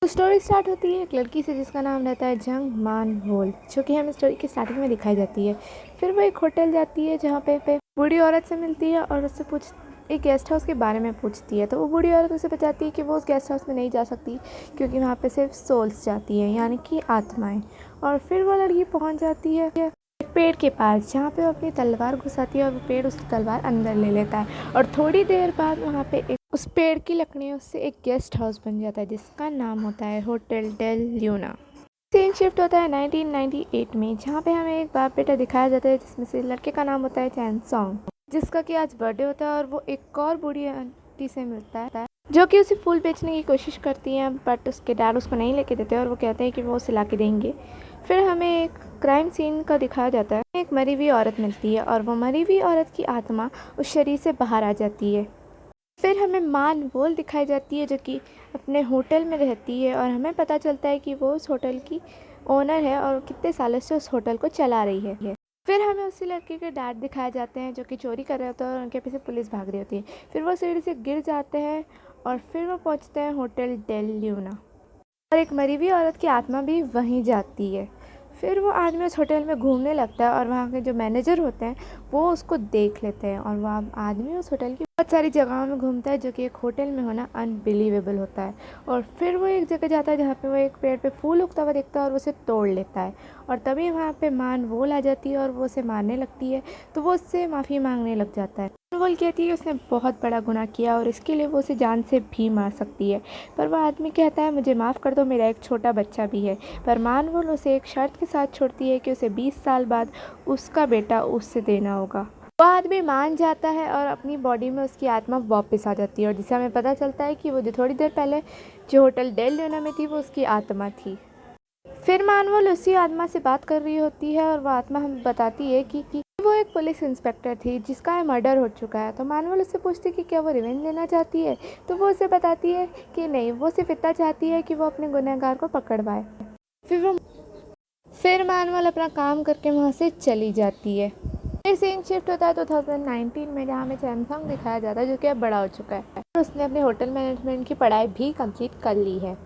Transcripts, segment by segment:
तो story start होती है एक लड़की से जिसका नाम रहता है जंग मान वोल, जो कि हमें स्टोरी की स्टार्टिंग में दिखाई जाती है। फिर वो एक होटल जाती है जहाँ पे बूढ़ी औरत से मिलती है और उससे एक गेस्ट हाउस के बारे में पूछती है। तो वो बूढ़ी औरत उसे बताती है कि वो उस गेस्ट हाउस में नहीं जा सकती क्योंकि वहाँ पे सिर्फ सोल्स जाती है, यानी कि आत्माएं। और फिर वो लड़की पहुँच जाती है एक पेड़ के पास जहाँ पे वो अपनी तलवार घुसाती है और वो पेड़ उसकी तलवार अंदर ले लेता है। और थोड़ी देर बाद वहाँ पे उस पेड़ की लकड़ियों से एक गेस्ट हाउस बन जाता है जिसका नाम होता है hotel Del Luna. Scene shift होता है 1998 में, जहाँ पे हमें एक बाप बेटा दिखाया जाता है जिसमें से लड़के का नाम होता है चैन सॉन्ग, जिसका कि आज बर्थडे होता है। और वो एक और बूढ़ी आंटी से मिलता है जो कि उसे फूल बेचने की कोशिश करती हैं, बट उसके डैड उसको नहीं लेके देते और वो कहते हैं कि वो उसे ला के देंगे। फिर हमें एक क्राइम सीन का दिखाया जाता है। एक मरी हुई औरत मिलती है और वो मरी हुई औरत की आत्मा उस शरीर से बाहर आ जाती है। फिर हमें मान वोल दिखाई जाती है जो कि अपने होटल में रहती है और हमें पता चलता है कि वो उस होटल की ओनर है और कितने सालों से उस होटल को चला रही है। फिर हमें उसी लड़के के डैड दिखाए जाते हैं जो कि चोरी कर रहे होते हैं और उनके पीछे पुलिस भाग रही होती है। फिर वो सीढ़ी से गिर जाते हैं और फिर वो पहुंचते हैं होटल डेल ल्यूना और एक मरी हुई औरत की आत्मा भी वहीं जाती है। फिर वो आदमी उस होटल में घूमने लगता है और वहाँ के जो मैनेजर होते हैं वो उसको देख लेते हैं और वह आदमी उस होटल की बहुत सारी जगहों में घूमता है जो कि एक होटल में होना अनबिलीवेबल होता है। और फिर वो एक जगह जाता है जहाँ पे वो एक पेड़ पे फूल उगता हुआ देखता है और उसे तोड़ लेता है। और तभी वहाँ पे मान वोल आ जाती है और वो उसे मारने लगती है, तो वो उससे माफ़ी मांगने लग जाता है। वोल कहती है कि उसने बहुत बड़ा गुनाह किया और इसके लिए वो उसे जान से भी मार सकती है, पर वह आदमी कहता है मुझे माफ़ कर दो, मेरा एक छोटा बच्चा भी है। पर मानवोल उसे एक शर्त के साथ छोड़ती है कि उसे 20 साल बाद उसका बेटा उससे देना होगा। वह आदमी मान जाता है और अपनी बॉडी में उसकी आत्मा वापस आ जाती है और जिससे हमें पता चलता है कि वो जो थोड़ी देर पहले जो होटल डेल ल्यूना में थी वो उसकी आत्मा थी। फिर मानवोल उसी आत्मा से बात कर रही होती है और वह आत्मा हमें बताती है कि वो एक पुलिस इंस्पेक्टर थी जिसका मर्डर हो चुका है। तो मानवोल उससे पूछती है कि क्या वो रिवेंज लेना चाहती है, तो वो उसे बताती है कि नहीं, वो सिर्फ इतना चाहती है कि वो अपने गुनहगार को पकड़वाए। फिर मानवोल अपना काम करके वहाँ से चली जाती है। फिर सीन शिफ्ट होता है 2019 में, जहाँ हमें चैनसोंग दिखाया जाता है जो कि अब बड़ा हो चुका है और उसने अपने होटल मैनेजमेंट की पढ़ाई भी कंप्लीट कर ली है।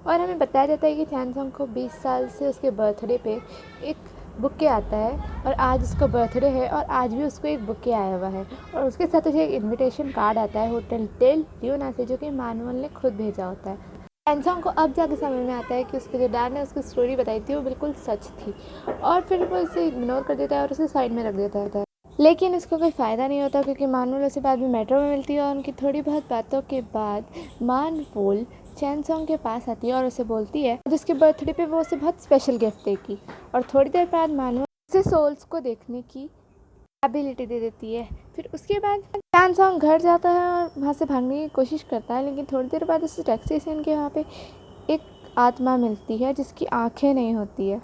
और हमें बताया जाता है कि चैनसोंग को 20 साल से उसके बर्थडे पे एक बुके आता है और आज उसका बर्थडे है और आज भी उसको एक बुके आया हुआ है और उसके साथ उसे एक इनविटेशन कार्ड आता है होटल डेल ल्यूना से जो कि मानवल ने खुद भेजा होता है। चैनसोंग को अब जाके समझ में आता है कि उसके जो डैड ने उसकी स्टोरी बताई थी वो बिल्कुल सच थी और फिर वो इसे इग्नोर कर देता है और उसे साइड में रख देता है। लेकिन इसका कोई फ़ायदा नहीं होता क्योंकि मानवोल उसे बाद में मेट्रो में मिलती है और उनकी थोड़ी बहुत बातों के बाद मानवोल चैनसोंग के पास आती है और उसे बोलती है और उसके बर्थडे पे वो उसे बहुत स्पेशल गिफ्ट देगी। और थोड़ी देर बाद मानवोल उसे सोल्स को देखने की एबिलिटी दे देती है। फिर उसके बाद चैनसोंग घर जाता है और वहाँ से भागने की कोशिश करता है, लेकिन थोड़ी देर बाद उसे टैक्सी स्टैंड के वहाँ पे एक आत्मा मिलती है जिसकी आंखें नहीं होती है।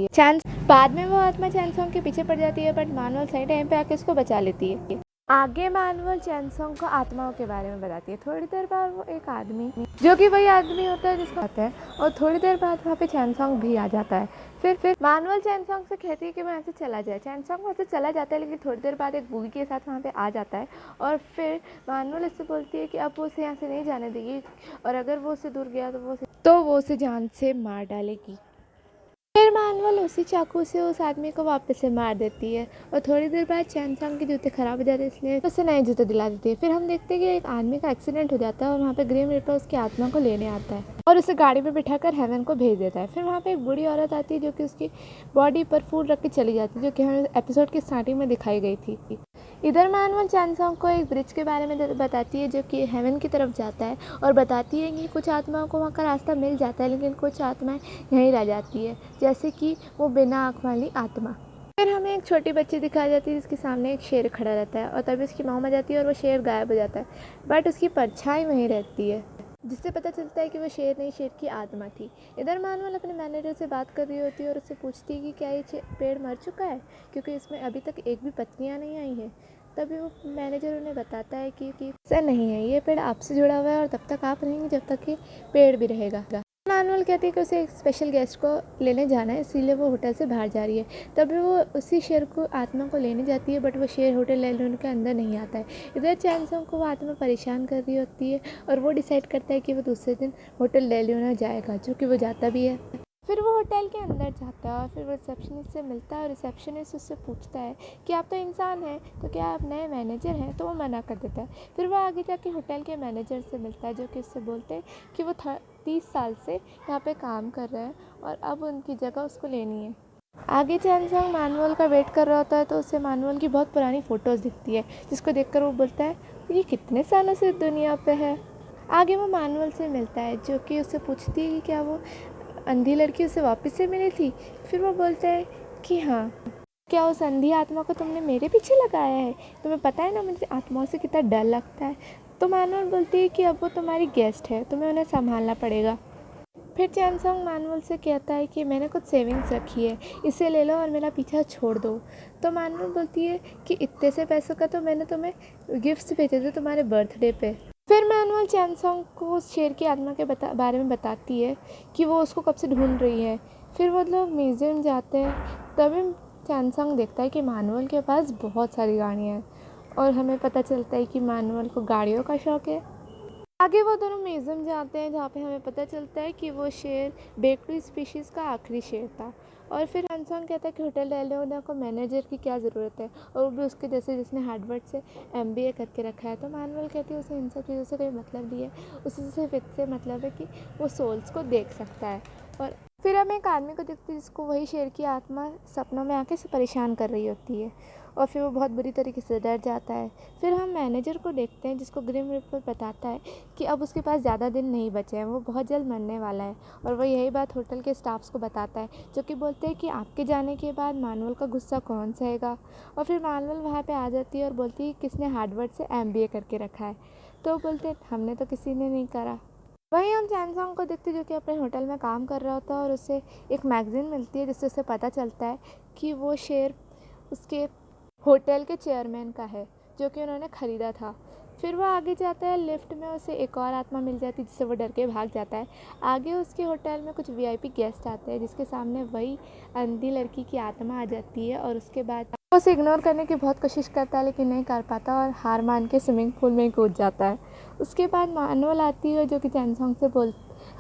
बाद में वो आत्मा चैनसोंग के पीछे पड़ जाती है, बट मानवोल सही टाइम पे आके उसको बचा लेती है। आगे मानवोल चैनसोंग को आत्माओं के बारे में बताती है। थोड़ी देर बाद वो एक आदमी जो कि वही आदमी होता है जिसको आता है और थोड़ी देर बाद वहाँ पे चैनसोंग भी आ जाता है। फिर मानवोल चैनसोंग से कहती है कि वो यहाँ से चला जाए। चैनसोंग वहाँ से चला जाता है, लेकिन थोड़ी देर बाद एक बूगी के साथ वहाँ पे आ जाता है और फिर मानवोल इससे बोलती है कि अब वो उसे यहाँ से नहीं जाने देगी और अगर वो उससे दूर गया तो वो उसे जान से मार डालेगी। फिर मानवोल उसी चाकू से उस आदमी को वापस से मार देती है और थोड़ी देर बाद चैनसोंग के जूते खराब हो जाते हैं इसलिए उसे नए जूते दिला देती है। फिर हम देखते हैं कि एक आदमी का एक्सीडेंट हो जाता है और वहाँ पे ग्रीम रीपर उसकी आत्मा को लेने आता है और उसे गाड़ी में बिठाकर हेवन को भेज देता है। फिर वहाँ पे एक बूढ़ी औरत आती है जो कि उसकी बॉडी पर फूल रख के चली जाती है, जो कि हमें एपिसोड की स्टार्टिंग में दिखाई गई थी। इधर मानवोल चैनसोंग को एक ब्रिज के बारे में बताती है जो कि हेवन की तरफ जाता है और बताती है कि कुछ आत्माओं को वहाँ का रास्ता मिल जाता है, लेकिन कुछ आत्माएं यहीं रह जाती है, जैसे कि वो बिना आँख वाली आत्मा। फिर हमें एक छोटी बच्ची दिखाई जाती है जिसके सामने एक शेर खड़ा रहता है और तभी उसकी मॉम आ जाती है और वो शेर गायब हो जाता है, बट उसकी परछाई वहीं रहती है, जिससे पता चलता है कि वो शेर नहीं, शेर की आत्मा थी। इधर मानवोल अपने मैनेजर से बात कर रही होती है और उससे पूछती है कि क्या ये पेड़ मर चुका है क्योंकि इसमें अभी तक एक भी पत्तियाँ नहीं आई है। तभी वो मैनेजर उन्हें बताता है कि ऐसा नहीं है, ये पेड़ आपसे जुड़ा हुआ है और तब तक आप रहेंगे जब तक ये पेड़ भी रहेगा। मानुअल कहती है कि उसे एक स्पेशल गेस्ट को लेने जाना है, इसीलिए वो होटल से बाहर जा रही है। तभी वो उसी शेर को आत्मा को लेने जाती है, बट वो शेर होटल लेने के अंदर नहीं आता है। इधर चैनसोंग को वो आत्मा परेशान कर रही होती है और वो डिसाइड करता है कि वो दूसरे दिन होटल ले जाएगा, जो कि वो जाता भी है। फिर वो होटल के अंदर जाता है और फिर वो रिसेप्शनिस्ट से मिलता है और रिसेप्शनिस्ट उससे पूछता है कि आप तो इंसान हैं, तो क्या आप नए मैनेजर हैं? तो वो मना कर देता है। फिर वो आगे जाके होटल के मैनेजर से मिलता है, जो कि उससे बोलते हैं कि वो 30 साल से यहाँ पे काम कर रहे हैं और अब उनकी जगह उसको लेनी है। आगे चैनसोंग मानुअल का वेट कर रहा होता है, तो उसे मानुअल की बहुत पुरानी फ़ोटोज़ दिखती है, जिसको देखकर वो बोलता है ये कितने सालों से दुनिया पे है। आगे वो मानुअल से मिलता है, जो कि उससे पूछती है कि क्या वो अंधी लड़की उसे वापस से मिली थी। फिर वो बोलता है कि हाँ, क्या उस अंधी आत्मा को तुमने मेरे पीछे लगाया है? तुम्हें पता है ना मुझे आत्माओं से कितना डर लगता है। तो मानुअल बोलती है कि अब वो तुम्हारी गेस्ट है, तुम्हें उन्हें संभालना पड़ेगा। फिर चैनसोंग मानुअल से कहता है कि मैंने कुछ सेविंग्स रखी है, इसे ले लो और मेरा पीछा छोड़ दो। तो मानुअल बोलती है कि इतने से पैसों का तो मैंने तुम्हें गिफ्ट्स भेजे थे तुम्हारे बर्थडे पे। फिर मैनुअल चैनसोंग को उस शेर की आत्मा के बारे में बताती है कि वो उसको कब से ढूंढ रही है। फिर वो लोग म्यूज़ियम जाते हैं, तभी चैनसोंग देखता है कि मानुअल के पास बहुत सारी गाड़ियाँ हैं और हमें पता चलता है कि मानुअल को गाड़ियों का शौक़ है। आगे वो दोनों म्यूज़ियम जाते हैं, जहाँ पे हमें पता चलता है कि वो शेर बेक्टू स्पीशीज़ का आखिरी शेर था। और फिर चैनसोंग कहता है कि होटल डेलियोना को मैनेजर की क्या ज़रूरत है, और वो भी उसके जैसे जिसने हार्वर्ड से MBA करके रखा है। तो मानुअल कहती है उसे इन सब चीज़ों से कोई मतलब नहीं है, उसे सिर्फ इससे मतलब है कि वो सोल्स को देख सकता है। और फिर हम एक आदमी को देखते हैं जिसको वही शेर की आत्मा सपनों में आके परेशान कर रही होती है, और फिर वो बहुत बुरी तरीके से डर जाता है। फिर हम मैनेजर को देखते हैं, जिसको ग्रिम रिपर बताता है कि अब उसके पास ज़्यादा दिन नहीं बचे हैं, वो बहुत जल्द मरने वाला है। और वो यही बात होटल के स्टाफ्स को बताता है, जो कि बोलते हैं कि आपके जाने के बाद मानुअल का गुस्सा कौन सहेगा। और फिर मानुअल वहाँ पे आ जाती है और बोलती है किसने हार्वर्ड से MBA करके रखा है। तो बोलते हैं हमने तो किसी ने नहीं करा। वहीं हम चैनसोंग को देखते जो कि अपने होटल में काम कर रहा होता है, और उसे एक मैगज़ीन मिलती है जिससे उसे पता चलता है कि वो शेर उसके होटल के चेयरमैन का है, जो कि उन्होंने ख़रीदा था। फिर वो आगे जाता है, लिफ्ट में उसे एक और आत्मा मिल जाती है, जिससे वो डर के भाग जाता है। आगे उसके होटल में कुछ VIP गेस्ट आते हैं, जिसके सामने वही अंधी लड़की की आत्मा आ जाती है, और उसके बाद वो उसे इग्नोर करने की बहुत कोशिश करता है, लेकिन नहीं कर पाता और हार मान के स्विमिंग पूल में कूद जाता है। उसके बाद मानुअल आती है, जो कि चैनसोंग से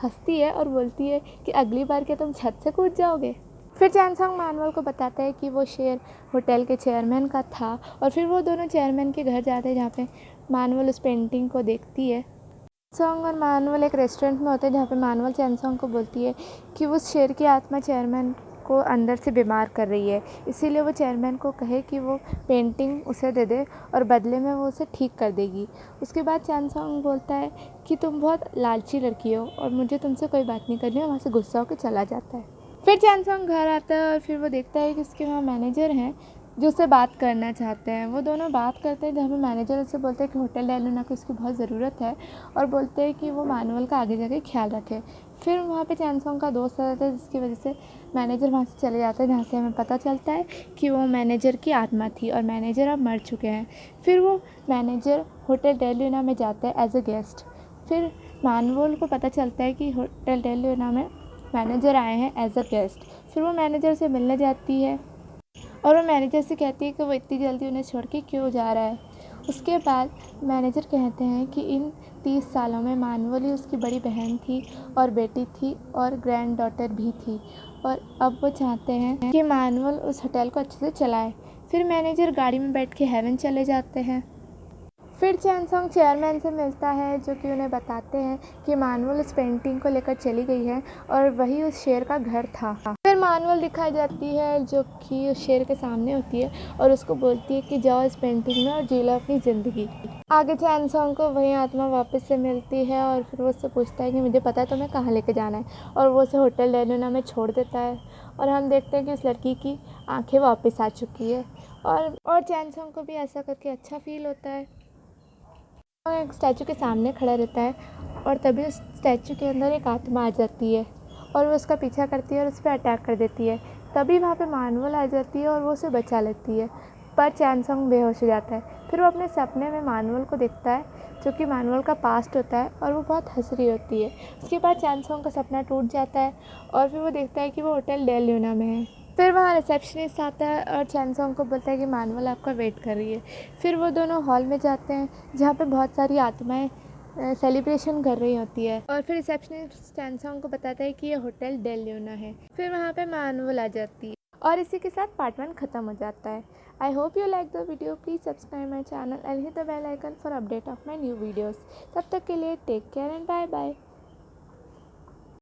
हंसती है और बोलती है कि अगली बार क्या तुम छत से कूद जाओगे। फिर चैनसोंग मानुअल को बताता है कि वो शेर होटल के चेयरमैन का था, और फिर वो दोनों चेयरमैन के घर जाते हैं, जहाँ पे मानुअल उस पेंटिंग को देखती है। चैनसोंग और मानुअल एक रेस्टोरेंट में होते हैं, जहाँ पे मानुअल चैनसोंग को बोलती है कि उस शेर की आत्मा चेयरमैन को अंदर से बीमार कर रही है, इसीलिए वो चेयरमैन को कहे कि वो पेंटिंग उसे दे दे और बदले में वो उसे ठीक कर देगी। उसके बाद चैनसोंग बोलता है कि तुम बहुत लालची लड़की हो और मुझे तुमसे कोई बात नहीं करनी है, वहाँ से गुस्सा होकर चला जाता है। फिर चैनसोंग घर आता है और फिर वो देखता है कि उसके वहाँ मैनेजर हैं, जो उससे बात करना चाहते हैं। वो दोनों बात करते हैं, जहाँ पे मैनेजर उससे बोलते हैं कि होटल डेलियोना को इसकी बहुत ज़रूरत है, और बोलते हैं कि वो मानुअल का आगे जाके ख्याल रखे। फिर वहाँ पे चैनसोंग का दोस्त आ जाता है, जिसकी वजह से मैनेजर वहाँ से चले जाता है, जहाँ से हमें पता चलता है कि वो मैनेजर की आत्मा थी और मैनेजर अब मर चुके हैं। फिर वो मैनेजर होटल डेलियोना में जाता है एज अ गेस्ट। फिर मानुअल को पता चलता है कि होटल डेलियोना में मैनेजर आए हैं एज अ गेस्ट। फिर वो मैनेजर से मिलने जाती है और वो मैनेजर से कहती है कि वो इतनी जल्दी उन्हें छोड़ के क्यों जा रहा है। उसके बाद मैनेजर कहते हैं कि इन 30 सालों में मानुअल ही उसकी बड़ी बहन थी और बेटी थी और ग्रैंड डॉटर भी थी, और अब वो चाहते हैं कि मानुअल उस होटल को अच्छे से चलाए। फिर मैनेजर गाड़ी में बैठ के हेवन चले जाते हैं। फिर चैनसोंग चेयरमैन से मिलता है, जो कि उन्हें बताते हैं कि मानुअल उस पेंटिंग को लेकर चली गई है और वही उस शेर का घर था। फिर मानुअल दिखाई जाती है, जो कि उस शेर के सामने होती है और उसको बोलती है कि जाओ इस पेंटिंग में और जी लो अपनी ज़िंदगी। आगे चैनसोंग को वही आत्मा वापस से मिलती है और फिर वो उससे पूछता है कि मुझे पता है तुम्हें कहाँ लेके जाना है, और वो उसे होटल डेलियोना में छोड़ देता है। और हम देखते हैं कि उस लड़की की आँखें वापस आ चुकी है, और चैनसोंग को भी ऐसा करके अच्छा फील होता है। एक स्टैचू के सामने खड़ा रहता है, और तभी उस स्टैचू के अंदर एक आत्मा आ जाती है और वो उसका पीछा करती है और उस पर अटैक कर देती है। तभी वहाँ पे मानुअल आ जाती है और वो उसे बचा लेती है। पर चैनसंग बेहोश हो जाता है। फिर वो अपने सपने में मानुअल को देखता है, जो कि मानुअल का पास्ट होता है, और वो बहुत हंस रही होती है। उसके बाद चैनसंग का सपना टूट जाता है और फिर वो देखता है कि वो होटल डेल ल्यूना में है। फिर वहाँ रिसेप्शनिस्ट आता है और चैनसंग को बोलता है कि मानुअल आपका वेट कर रही है। फिर वो दोनों हॉल में जाते हैं जहाँ पे बहुत सारी आत्माएं सेलिब्रेशन कर रही होती है, और फिर रिसेप्शनिस्ट चैनसंग को बताता है कि ये होटल डेल ल्यूना है। फिर वहाँ पे मानुअल आ जाती है और इसी के साथ पार्ट 1 ख़त्म हो जाता है। I hope you like the video. Please subscribe my channel and hit the bell icon for update of my new videos. तब तक के लिए take care and bye bye.